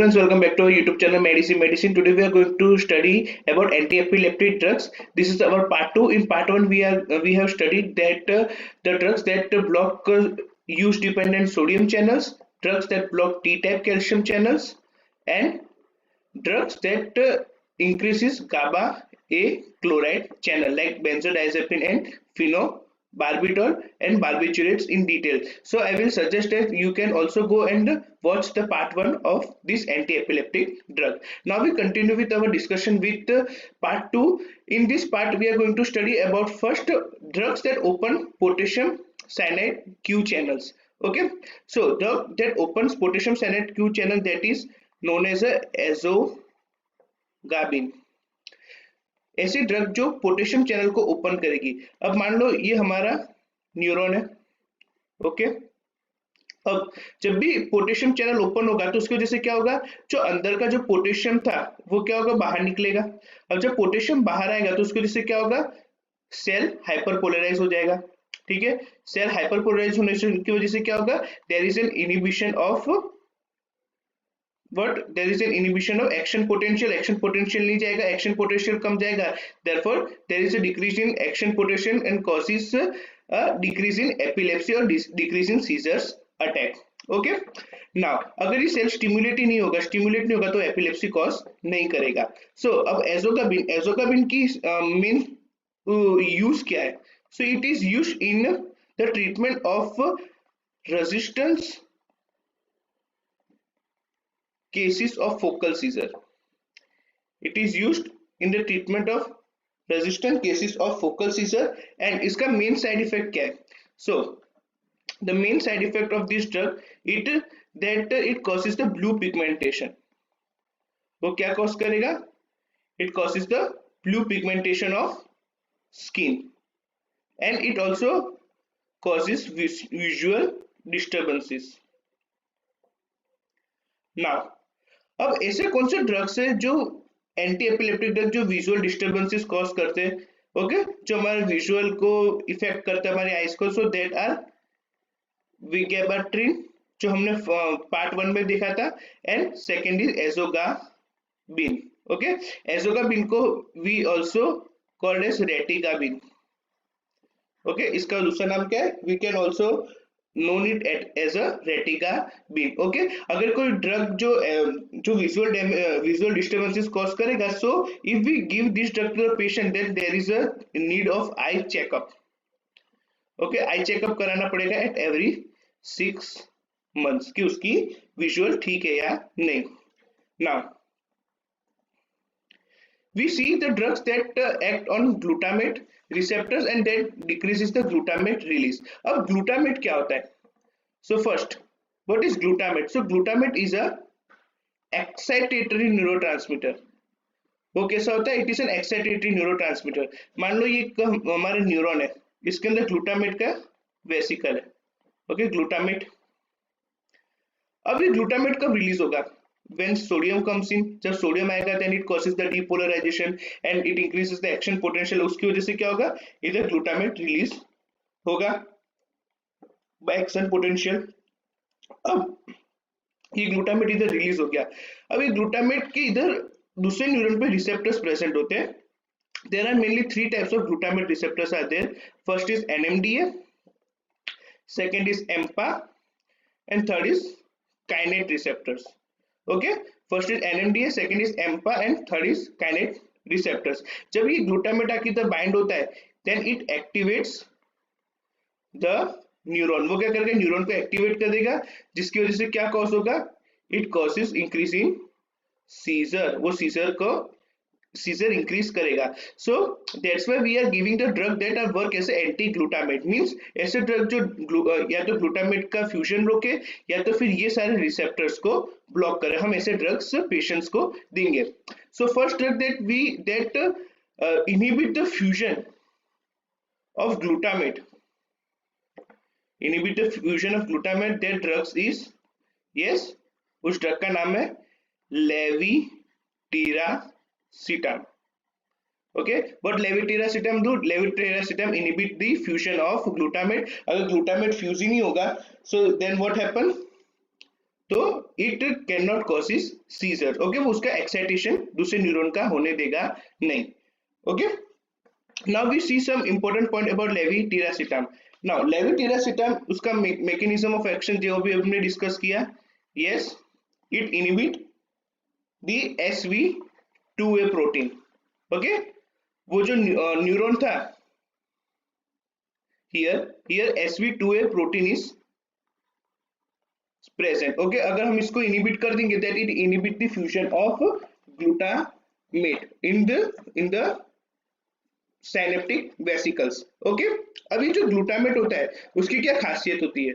friends, welcome back to our YouTube channel Medicine. Today we are going to study about anti-epileptic drugs. This is our part 2. In part 1 we have studied that the drugs that block use dependent sodium channels, drugs that block T-type calcium channels, and drugs that increases GABA A chloride channel like benzodiazepine and phenobarbital and barbiturates in detail. So I will suggest that you can also go and watch the part 1 of this anti-epileptic drug. Now we continue with our discussion with part 2. In this part we are going to study about first drugs that open potassium cyanide Q channels. Okay, so drug that opens potassium cyanide Q channel, that is known as a एजोगाबिन. ऐसी drug जो potassium channel को open करेगी. अब मान लो ये हमारा neuron है. Okay, अब जब भी पोटेशियम चैनल ओपन होगा तो उसकी वजह से क्या होगा, जो अंदर का जो पोटेशियम था वो क्या होगा, बाहर निकलेगा. अब जब पोटेशियम बाहर आएगा तो उसकी वजह से क्या होगा, सेल हाइपरपोलराइज हो जाएगा. ठीक है, सेल हाइपरपोलराइज होने की वजह से क्या होगा, there is an inhibition of but there is an inhibition of action potential नहीं जाएगा, action potential कम जाएगा, therefore there is a decrease in action potential and causes a decrease in epilepsy or decrease in seizures attack. Okay, now अगर ये cell stimulate नहीं होगा तो epilepsy cause नहीं करेगा. सो अब एजोगाबिन की मेन यूज क्या है. So it is used in the treatment of resistance cases of focal seizure. It is used in the treatment of resistant cases of focal seizure. And इसका main side effect क्या है. So the main side effect of this drug it causes the blue pigmentation. वो क्या cause करेगा, it causes the blue pigmentation of skin and it also causes visual disturbances. Now अब ऐसे कौन से drugs है जो एंटी एपिलेप्टिक ड्रग जो विजुअल डिस्टर्बेंसेस कॉज करते हैं. ओके, जो हमारे विजुअल को इफेक्ट करता है, हमारी आईज को. सो दैट आर विगैबाट्रिन जो हमने पार्ट 1 में देखा था, and second is ezogabine. Okay, ezogabine को we also called as retigabine. Okay, इसका दूसरा नाम क्या है, we can also known it as a retigabin. Okay, अगर कोई ड्रग जो visual disturbances cause करेगा, so if we give this drug to the patient then there is a need of eye checkup. Okay, eye checkup कराना पड़ेगा at every 6 months कि उसकी visual ठीक है या नहीं. Now we see the drugs that act on glutamate receptors and that decreases the glutamate release. अब glutamate क्या होता है. So first, what is glutamate? So glutamate is a excitatory neurotransmitter. वो कैसा होता है, it is an excitatory neurotransmitter. मान लो ये हमारे न्यूरॉन है, इसके अंदर ग्लूटामेट का वेसिकल है. Okay, glutamate. अब ये ग्लूटामेट कब रिलीज होगा, when sodium comes in. जब सोडियम आएगा then it causes the depolarization and it increases the action potential. उसकी वजह से क्या होगा, इधर ग्लूटामेट रिलीज होगा by action potential. अब ये ग्लूटामेट इधर रिलीज हो गया. अब ये ग्लूटामेट के इधर दूसरे न्यूरॉन पे रिसेप्टर्स प्रेजेंट होते हैं. there are mainly 3 types of glutamate receptors are there. First is NMDA, second is AMPA and third is kainate receptors. Okay, first is NMDA, second is AMPA and third is kainate receptors. जब ये glutamate आके इधर bind होता है then it activates the neuron. वो क्या करेगा, neuron को एक्टिवेट कर देगा, जिसकी वजह से क्या कॉज होगा, it causes increase in seizure. वो सीजर इंक्रीज करेगा. So that's why we are giving the drug that are work as anti glutamate. Means ऐसे ड्रग जो या तो ग्लूटामेट का फ्यूजन रोके या तो फिर ये सारे रिसेप्टर्स को ब्लॉक करे. हम ऐसे ड्रग्स पेशेंट्स को देंगे. So first drug that inhibit the fusion of glutamate, inhibit the fusion of glutamate, that drugs is, yes, उस ड्रग का नाम है levetiracetam. Okay, but levetiracetam inhibit the fusion of glutamate. अगर glutamate fuse ही नहीं होगा, so then what happen, तो it can not causes seizure. Okay, वो उसका एक्साइटेशन दूसरे न्यूरॉन का होने देगा नहीं। Okay, now we see some important point about levetiracetam. Now levetiracetam, उसका मैकेनिज्म ऑफ एक्शन जो भी हमने डिस्कस किया, yes, it inhibit the SV2A protein. Okay, वो जो न्यूरॉन था, here SV2A protein is present। Okay, अगर हम इसको इनहिबिट कर देंगे, that it inhibit the fusion of glutamate in the synaptic vesicles। Okay, अभी जो ग्लूटामेट होता है उसकी क्या खासियत होती है?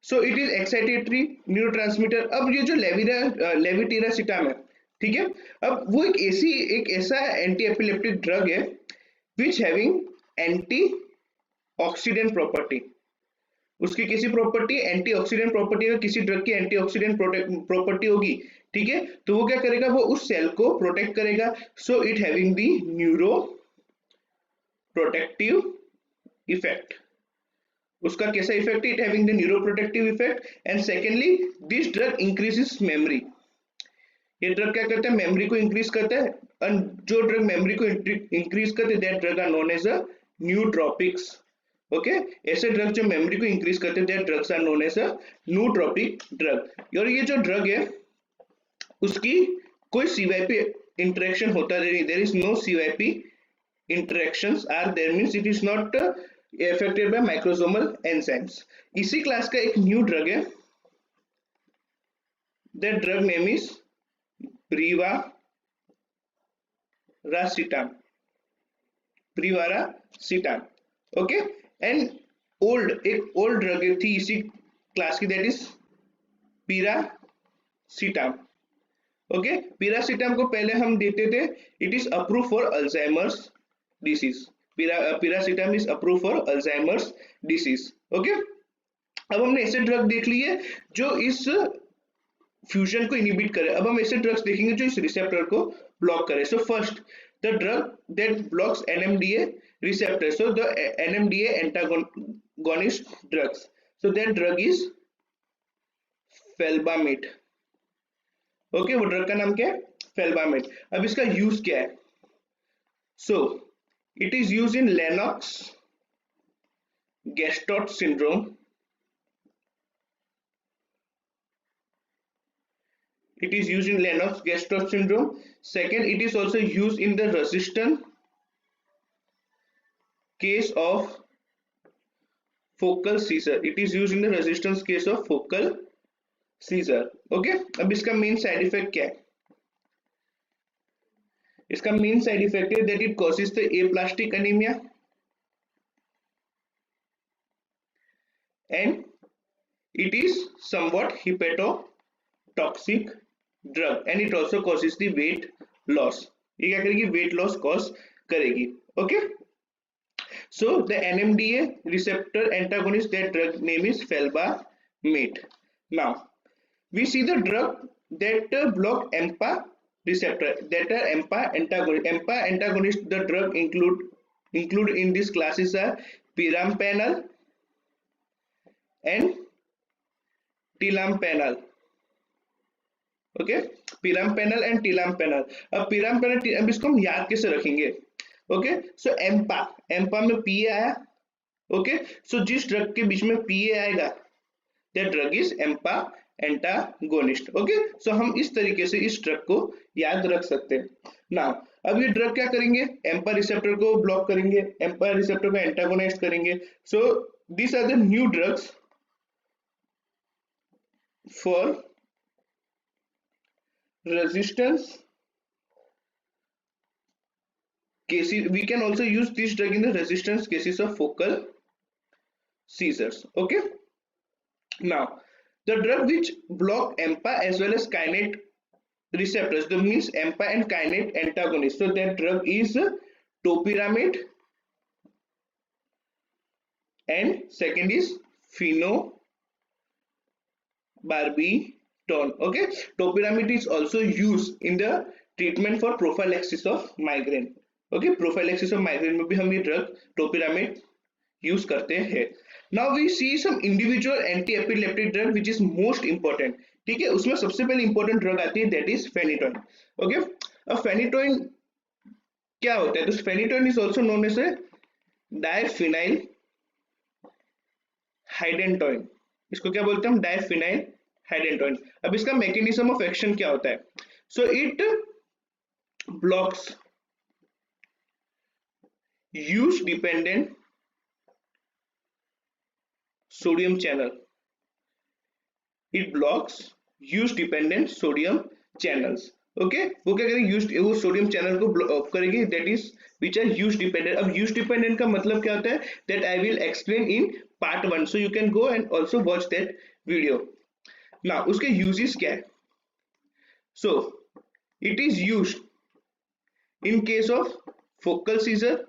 So it is excitatory neurotransmitter. अब ये जो लेविटिरासिटाम है, ठीक है, अब वो एक ऐसा एंटी एपिलेप्टिक ड्रग है which having anti oxidant property. उसकी किसी प्रॉपर्टी एंटीऑक्सीडेंट प्रॉपर्टी है, किसी ड्रग की एंटीऑक्सीडेंट प्रॉपर्टी होगी, ठीक है, तो वो क्या करेगा, वो उस सेल को प्रोटेक्ट करेगा। So it having the neuro protective effect. उसका कैसा इफेक्ट है? It having the neuro protective effect. And secondly, this drug increases memory. ये ड्रग क्या करता है? मेमोरी को इंक्रीज करता है। और जो ड्रग मेमोरी को इंक्रीज करते हैं, that drug are known as a nootropics. Okay, ऐसे ड्रग जो मेमोरी को इंक्रीज करते हैं, that drugs are known as a nootropic drug. और ये जो ड्रग है उसकी कोई CYP इंटरेक्शन होता नहीं, there is no CYP interactions are there, means it is not affected by microsomal enzymes। इसी क्लास का एक न्यू ड्रग है, that drug name is brivaracetam। brivaracetam, okay, and एक ओल्ड ड्रग थी इसी क्लास की, that is piracetam. Okay, piracetam को पहले हम देते थे, it is approve for Alzheimer's disease. Piracetam is approve for Alzheimer's disease. Okay, अब हमने ऐसे ड्रग देख लिए जो इस फ्यूजन को इनहिबिट करे। अब हम ऐसे ड्रग्स देखेंगे जो इस रिसेप्टर को ब्लॉक करे। So first, the drug that blocks NMDA receptor, so the NMDA antagonist drugs, so that drug is felbamate। Okay, वो ड्रग का नाम क्या है? फेल्बामेट। अब इसका यूज क्या है? So it is use in Lennox Gastaut syndrome. It is used in Lennox-Gastaut syndrome. Second, it is also used in the resistant case of focal seizure। It is used in the resistance case of focal seizure। Okay, अब इसका main side effect क्या है? इसका main side effect है that it causes the aplastic anemia and it is somewhat hepatotoxic drug and it also causes the weight loss। ये क्या करेगी? Weight loss cause करेगी। Okay, so the NMDA receptor antagonist, that drug name is felbamate। Now we see the drug that block AMPA receptor, that are AMPA antagonist। AMPA antagonist, the drug include in this classes are pirampanel and tilampanel। Okay, perampanel and talampanel. अब perampanel, अब इसको हम याद कैसे रखेंगे? Okay, सो एम्पा में PA आया। Okay, सो जिस ड्रग के बीच में PA आएगा, that drug is AMPA antagonist. Okay, so हम इस तरीके से इस ड्रग को याद रख सकते हैं। नाउ अब ये ड्रग क्या करेंगे? एम्पा रिसेप्टर को ब्लॉक करेंगे, एम्पा रिसेप्टर को एंटागोनाइज करेंगे। So this are the new drugs for resistance cases। We can also use this drug in the resistance cases of focal seizures। Okay, now the drug which block AMPA as well as kainate receptors, that means AMPA and kainate antagonist, so that drug is topiramate and second is phenobarbital। Okay, topiramate is also used in the treatment for prophylaxis of migraine। Okay, prophylaxis of migraine में भी हम ये drug topiramate use करते हैं। Now we see some individual anti epileptic drug which is most important. ठीक है, उसमें सबसे पहले इंपॉर्टेंट ड्रग आती है, दैट इज फेनिटोइन। ओके, अब फेनिटोइन क्या होता है? तो phenytoin is also known as a diphenyl hydantoin. इसको क्या बोलते हैं हम? Diphenyl hydantoin. अब इसका मैकेनिज्म ऑफ एक्शन क्या होता है? So it blocks use dependent sodium channel. It blocks use dependent sodium channels. Okay, वो क्या करेगी? यूज, वो सोडियम चैनल को ब्लॉक करेगी, that is which are use dependent. अब यूज डिपेंडेंट का मतलब क्या होता है? That I will explain in part 1, so you can go and also watch that video. ना उसके यूजेस क्या है? So it is use in case of focal seizure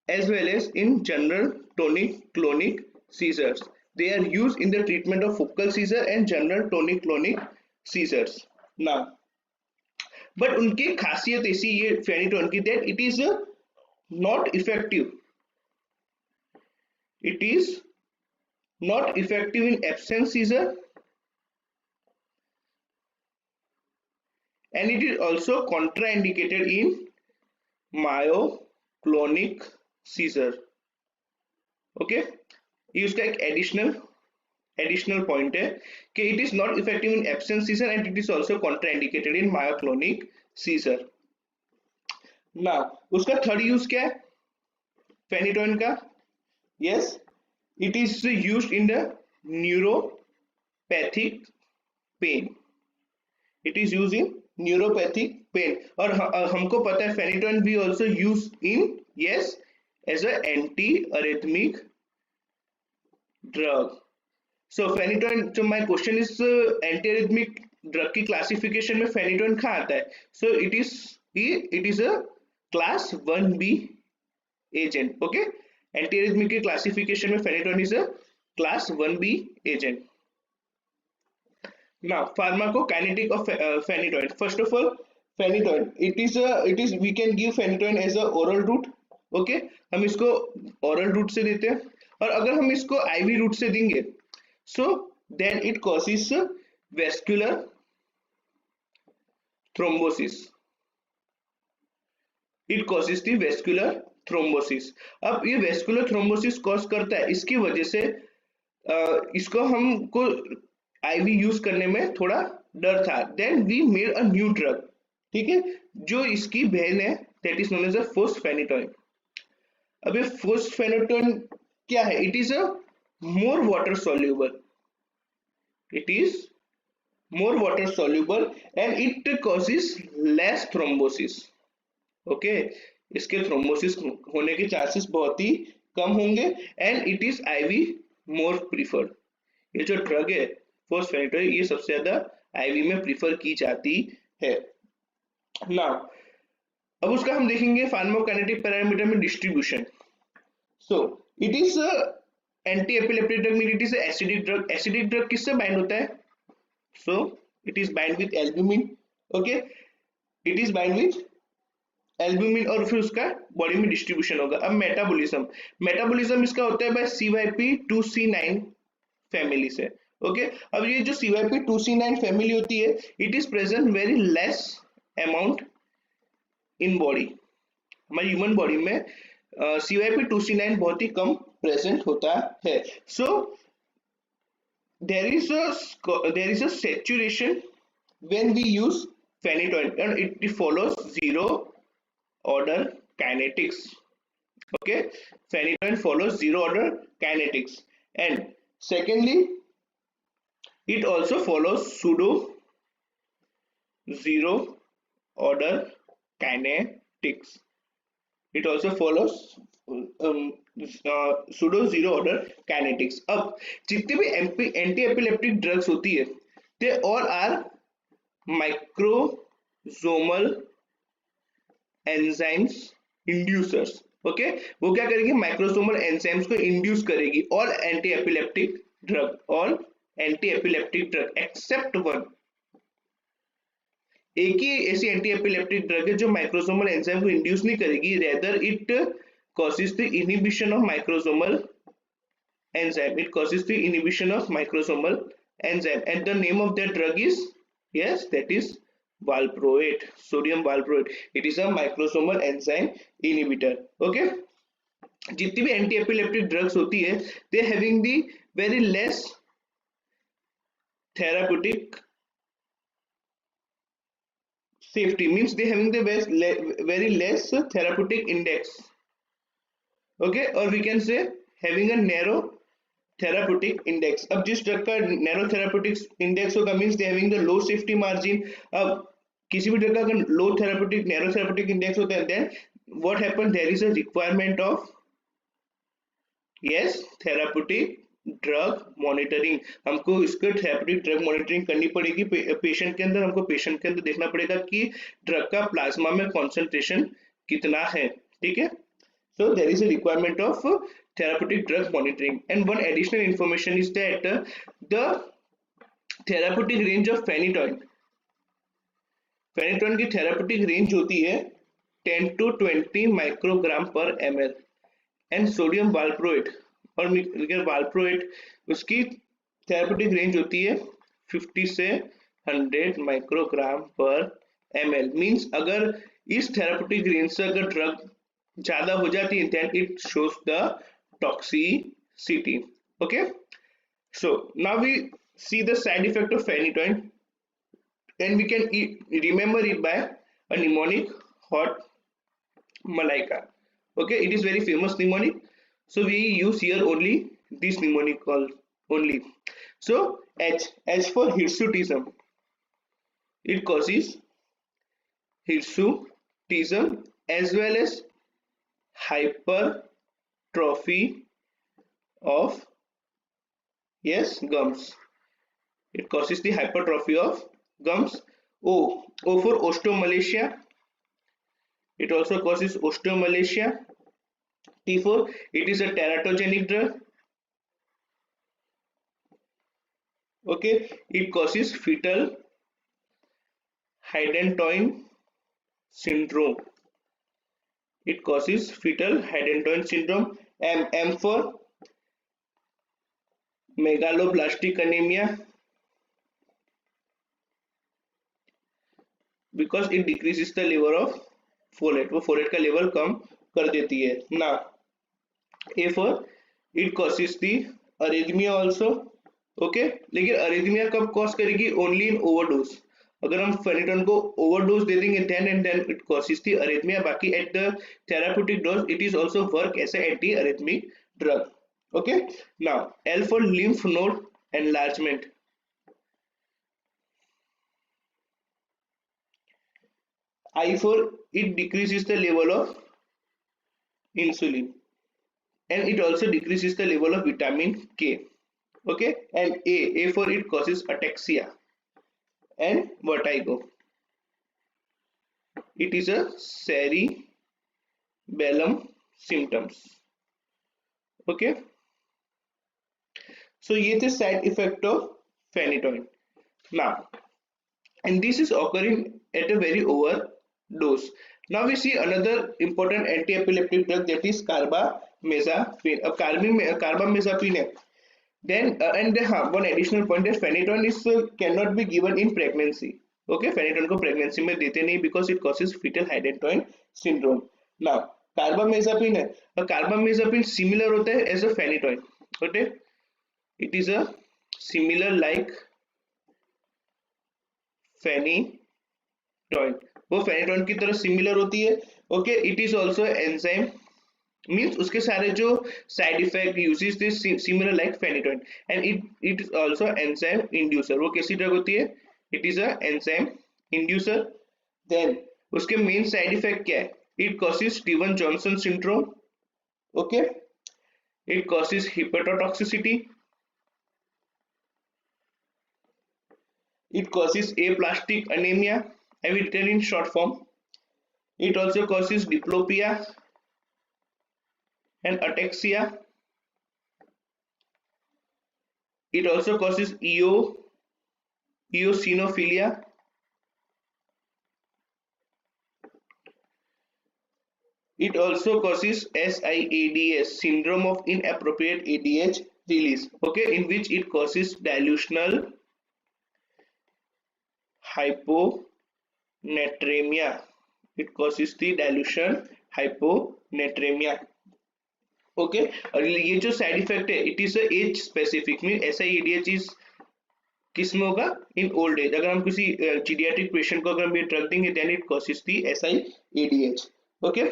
as well as in general tonic-clonic seizures. They are used in the treatment of focal seizure and general tonic-clonic seizures. Now, but उनकी खासियत ऐसी ये फेनिटोन की, that it is not effective. It is not effective in absence seizure, and it is also contraindicated in myoclonic seizure. Okay, ये उसका एक additional point है कि it is not effective in absence seizure and it is also contraindicated in myoclonic seizure. ना उसका third use क्या है phenytoin का? Yes, it is used in the neuropathic pain. It is use in neuropathic pain. और हमको पता है phenytoin भी also use in, yes, as an anti-arrhythmic drug. So phenytoin, so my question is anti-arrhythmic drug की classification में phenytoin कहाँ आता है? So it is a class 1B agent. Okay, anti-arrhythmic की classification में phenytoin is a class 1B agent. Now pharmacokinetic of phenytoin. First of all, phenytoin, it is we can give phenytoin as a oral route. Okay, हम इसको oral route से देते हैं, और अगर हम इसको आईवी रूट से देंगे, so then it causes vascular thrombosis. It causes the vascular thrombosis. अब ये वेस्कुलर थ्रोम्बोसिस कॉज करता है, इसकी वजह से इसको हमको आईवी यूज करने में थोड़ा डर था। Then we made a new drug, ठीक है, जो इसकी बहन है, that is known as a fosphenytoin. अब ये फोस्फेनिटोइन क्या है? It is a more water soluble. It is more water soluble and it causes less thrombosis. Okay, इसके थ्रोम्बोसिस होने के चांसेस बहुत ही कम होंगे and it is IV more preferred. ये जो ड्रग है फोस्फेनिटोइन, ये सबसे ज्यादा आईवी में प्रीफर की जाती है। नाउ अब उसका हम देखेंगे फार्माकोकाइनेटिक पैरामीटर में distribution. So it is anti epileptic drug, it is acidic drug. Acidic drug किससे बाइंड होता है? So it is bind with albumin. Okay, it is bind with albumin और फिर उसका बॉडी में डिस्ट्रीब्यूशन होगा। अब मेटाबॉलिज्म इसका होता है बाय CYP2C9 फैमिली से। ओके, अब ये जो CYP2C9 फैमिली होती है, it is present very less amount in body. हमारी ह्यूमन बॉडी में CYP2C9 बहुत ही कम प्रेजेंट होता है। सो there is a saturation when we use phenytoin and it follows zero order kinetics. Okay, phenytoin follows zero order kinetics, and secondly it also follows pseudo zero order kinetics. It also follows pseudo zero order kinetics. अब जितने भी anti epileptic drugs होती है, they all are microsomal enzymes inducers. Okay, वो क्या करेगी? Microsomal enzymes को induce करेगी। All anti epileptic drug except one. एक ही ऐसी एंटी एपिलेप्टिक ड्रग है जो माइक्रोसोमल एंजाइम को इंड्यूस नहीं करेगी, rather it causes the inhibition of microsomal enzyme. It causes the inhibition of microsomal enzyme, and the name of that drug is, yes, that is valproate, sodium valproate. It is a microsomal enzyme inhibitor. Okay, जितनी भी anti epileptic drugs होती है, they having the very less therapeutic safety, means they having the very less therapeutic index. Okay, or we can say having a narrow therapeutic index. अब जिस drug का narrow therapeutic index होगा, means they having the low safety margin. अब किसी भी drug का अगर low therapeutic narrow therapeutic index होता है, then what happen, there is a requirement of, yes, therapeutic drug monitoring. हमको इसको थेरेप्यूटिक ड्रग मॉनिटरिंग करनी पड़ेगी. पेशेंट के अंदर हमको पेशेंट के अंदर देखना पड़ेगा कि ड्रग का प्लाज्मा में कॉन्सेंट्रेशन कितना है. ठीक है, so there is a requirement of therapeutic drug monitoring. And one additional information is that the therapeutic range of phenytoin की therapeutic range होती है 10 to 20 microgram per ml, and sodium valproate और valproate उसकी therapeutic range होती है 50 से 100 microgram per ml. means अगर इस therapeutic range से अगर ड्रग ज्यादा हो जाती है, then it shows the toxicity. Okay, so now we see the side effect of phenytoin, and we can remember it by a mnemonic hot malaika. Okay, it is very famous mnemonic, so we use here only this mnemonic only. So H for hirsutism. It causes hirsutism as well as hypertrophy of, yes, gums. It causes the hypertrophy of gums. O for osteomalacia. It also causes osteomalacia. T for it is a teratogenic drug. Okay, it causes fetal hydantoin syndrome. It causes fetal hydantoin syndrome. M for megaloblastic anemia, because it decreases the level of folate. वो folate का level कम कर देती है ना. A for it causes the arrhythmia also. Okay, लेकिन arrhythmia कब cause करेगी? Only in overdose. अगर हम फेनिटोन को ओवरडोज दे देंगे then it causes the arrhythmia. बाकी at the therapeutic dose it is also work as a anti arrhythmic drug. Okay, now L for lymph node enlargement. I for it decreases the level of insulin, and it also decreases the level of vitamin K. Okay, and A for it causes ataxia and vertigo. It is a cerebellum symptoms. Okay, so ये थे side effect of phenytoin. Now, and this is occurring at a very overdose. Now we see another important anti-epileptic drug, that is carbamazepine. अब carbamazepine है. Then and one additional point is phenytoin is cannot be given in pregnancy. Okay, phenytoin को pregnancy में देते नहीं because it causes fetal hydantoin syndrome. Now carbamazepine है, carbamazepine similar होता है as a phenytoin. Okay, it is a similar like phenytoin. वो phenytoin की तरह similar होती है. Okay, it is also enzyme, means उसके सारे जो side effect uses this similar like phenytoin, and it is also enzyme inducer. वो कैसी ड्रग होती है? It is a enzyme inducer. Then उसके मेन साइड इफेक्ट क्या है? It causes Steven Johnson syndrome. Okay, it causes hepatotoxicity, it causes aplastic anemia, I will written in short form. It also causes diplopia and ataxia. It also causes eosinophilia. It also causes SIADS, syndrome of inappropriate ADH release, okay, in which it causes dilutional hyponatremia. It causes the dilution hyponatremia. ओके और ये जो side effect है it is age specific mean SIADH is किस में होगा in old age. अगर हम किसी पीडियाट्रिक पेशेंट को अगर हम ये ड्रग देंगे then it causes the SIADH. Okay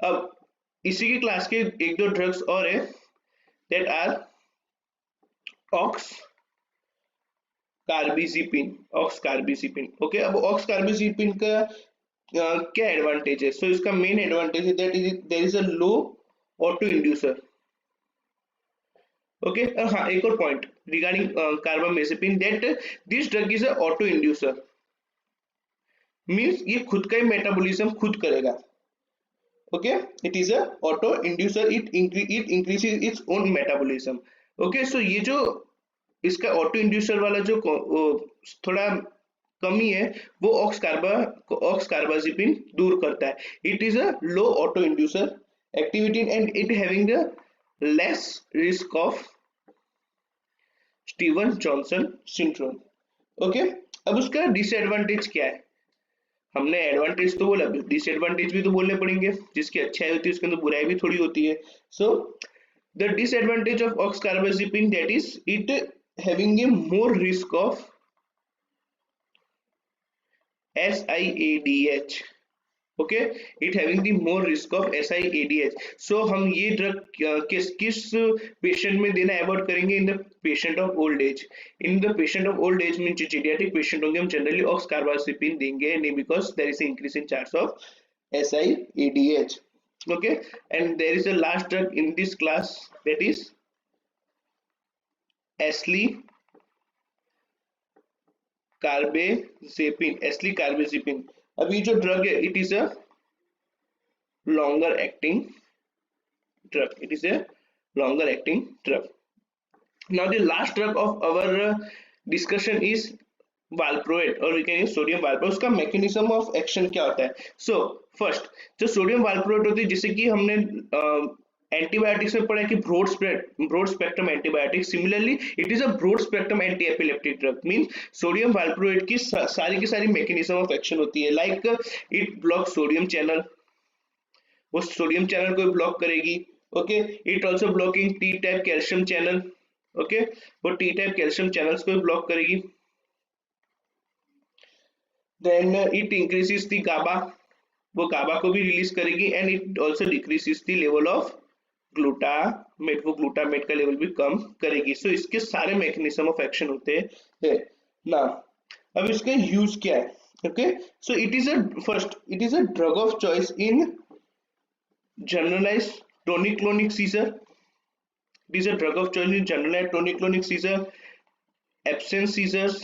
अब इसी की क्लास के एक दो ड्रग्स और है that are oxcarbazepine. Okay अब ऑक्स कार्बिजिपिन का क्या एडवांटेज है. सो इसका मेन एडवांटेज है that there is a low auto inducer. Okay हाँ एक और point regarding carbamazepine that this drug is a auto inducer means ये खुद का ही मेटाबॉलिज्म खुद करेगा. Okay it is a auto inducer. It increases its own metabolism. Okay so ये जो इसका ऑटो इंड्यूसर वाला जो थोड़ा कमी है वो ऑक्स कार्बाजिपिन दूर करता है. It is a low auto inducer activity and it having a less risk of Steven Johnson syndrome. Okay अब उसका डिसएडवांटेज क्या है. हमने एडवांटेज तो बोला डिसएडवांटेज भी तो बोलने पड़ेंगे. जिसकी अच्छाई होती है उसके अंदर बुराई भी थोड़ी होती है. So the disadvantage of oxcarbazepine that is it having a more risk of SIADH. Okay it having the more risk of SIADH. So हम ये ड्रग किस पेशेंट में देना अवॉइड करेंगे in the patient of old age. In the patient of old age mean जो geriatric patient होंगे हम generally aux कार्बाजिपिन देंगे नहीं because there is increase in chance of SIADH. Okay and there is a last drug in this class that is eslicarbazepine. अभी जो drug है it is a longer acting drug. Now the last drug of our discussion is valproate और we can use sodium valproate. उसका mechanism of action क्या होता है. So first जो sodium वाल्प्रोएट होती है जिसे कि हमने एंटीबायोटिक्स में पढ़ा है कि broad spectrum antibiotic. Similarly it is a broad spectrum anti epileptic drug mean sodium valproate की सारी मैकेनिज्म ऑफ एक्शन होती है. Like it block sodium channel. वो सोडियम चैनल को ब्लॉक करेगी. Okay it also blocking T type calcium channel. Okay वो T type calcium channels को block करेगी. Then it increases the GABA. वो गाबा को भी रिलीज करेगी and it also decreases the level of glutamate. वो ग्लूटामेट का लेवल भी कम करेगी. सो इसके सारे मैकेनिज्म ऑफ एक्शन होते हैं ना. अब इसका यूज क्या है. Okay so it is a drug of choice in generalized tonic clonic seizure. It is a drug of choice in generalized tonic-clonic seizure, absence seizures,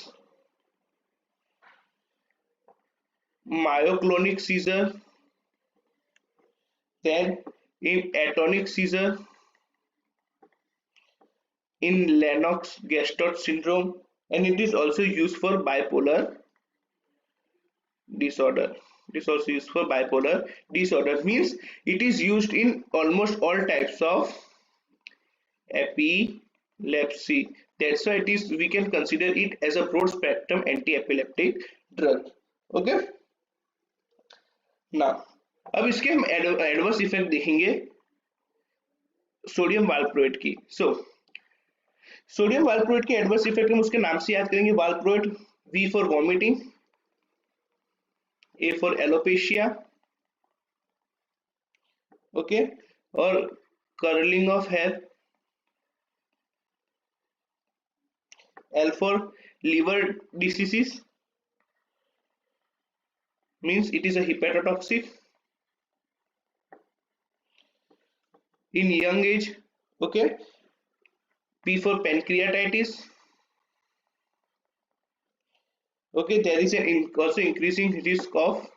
myoclonic seizure, then in atonic seizure, in Lennox-Gastaut syndrome, and it is also used for bipolar disorder. Means it is used in almost all types of epilepsy. That's why we can consider it as a broad spectrum anti-epileptic drug. Okay. Now अब इसके हम adverse effect देखेंगे sodium valproate की. Sodium वाल्प्रोएट के adverse effect हम उसके नाम से याद करेंगे. Valproate, V for vomiting, A for alopecia. Okay और curling of hair. L for liver diseases means it is a hepatotoxic in young age. Okay. P for pancreatitis. Okay, there is also increasing risk of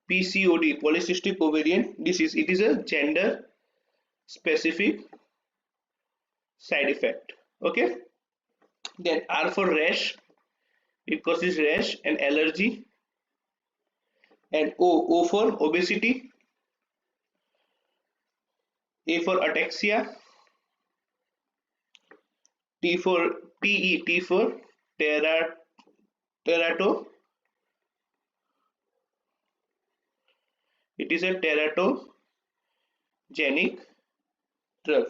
PCOD, polycystic ovarian disease. It is a gender specific side effect. Okay. Then R for rash, it causes rash and allergy. And O for obesity. A for ataxia, T for T for terato. It is a teratogenic drug.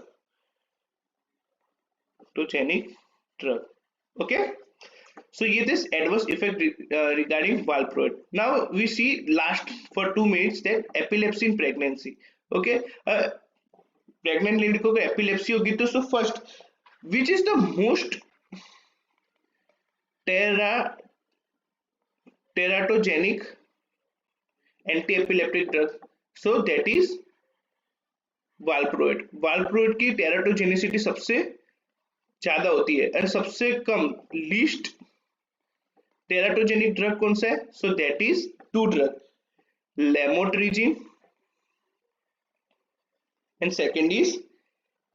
Okay. So ये this adverse effect regarding valproate. Now we see last for 2 minutes that epilepsy in pregnancy. Okay. Pregnant lady को epilepsy होगी तो so first which is the most teratogenic anti-epileptic drug? So that is valproate. Valproate की teratogenicity सबसे ज्यादा होती है और सबसे कम लीस्ट टेराटोजेनिक ड्रग कौन सा है? So that is 2 drug, lamotrigine and second is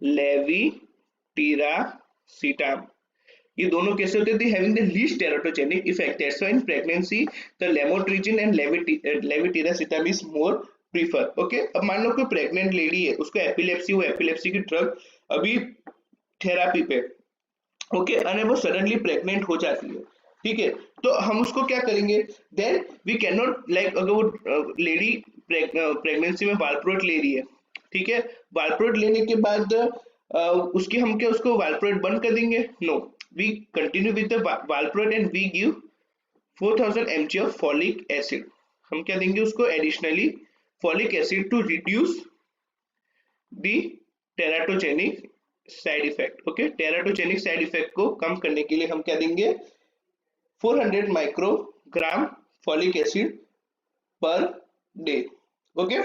levetiracetam. ये दोनों कैसे होते हैं? Having the least teratogenic effect. That's why in pregnancy the lamotrigine and levetiracetam is more prefer. Okay. अब मान लो कोई प्रेग्नेंट लेडी है, उसको एपिलेप्सी, वो एपिलेप्सी की ड्रग अभी थेरापी पे, ओके, और वो सडनली प्रेग्नेंट हो जाती है, ठीक है, तो हम उसको क्या करेंगे? Then we can not like, अगर वो लेडी प्रेगनेंसी में वालप्रोट ले रही है, ठीक है, वालप्रोट लेने के बाद उसकी हम क्या उसको वालप्रोट बंद कर देंगे? No, we continue with the valproate and we give 4000 mg of folic acid. हम क्या देंगे उसको additionally? Folic acid to reduce the teratogenic side effect. Okay. Teratogenic side effect को कम करने के लिए हम क्या देंगे? 400 microgram folic acid per day. Okay.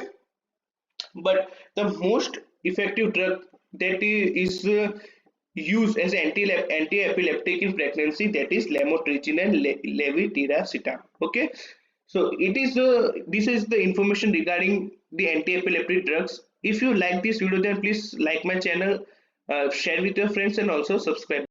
But the most effective drug that is used as anti-epileptic in pregnancy, that is lamotrigine and levetiracetam. Okay. So it is this is the information regarding the anti-epileptic drugs. If you like this video, then please like my channel, share with your friends and also subscribe.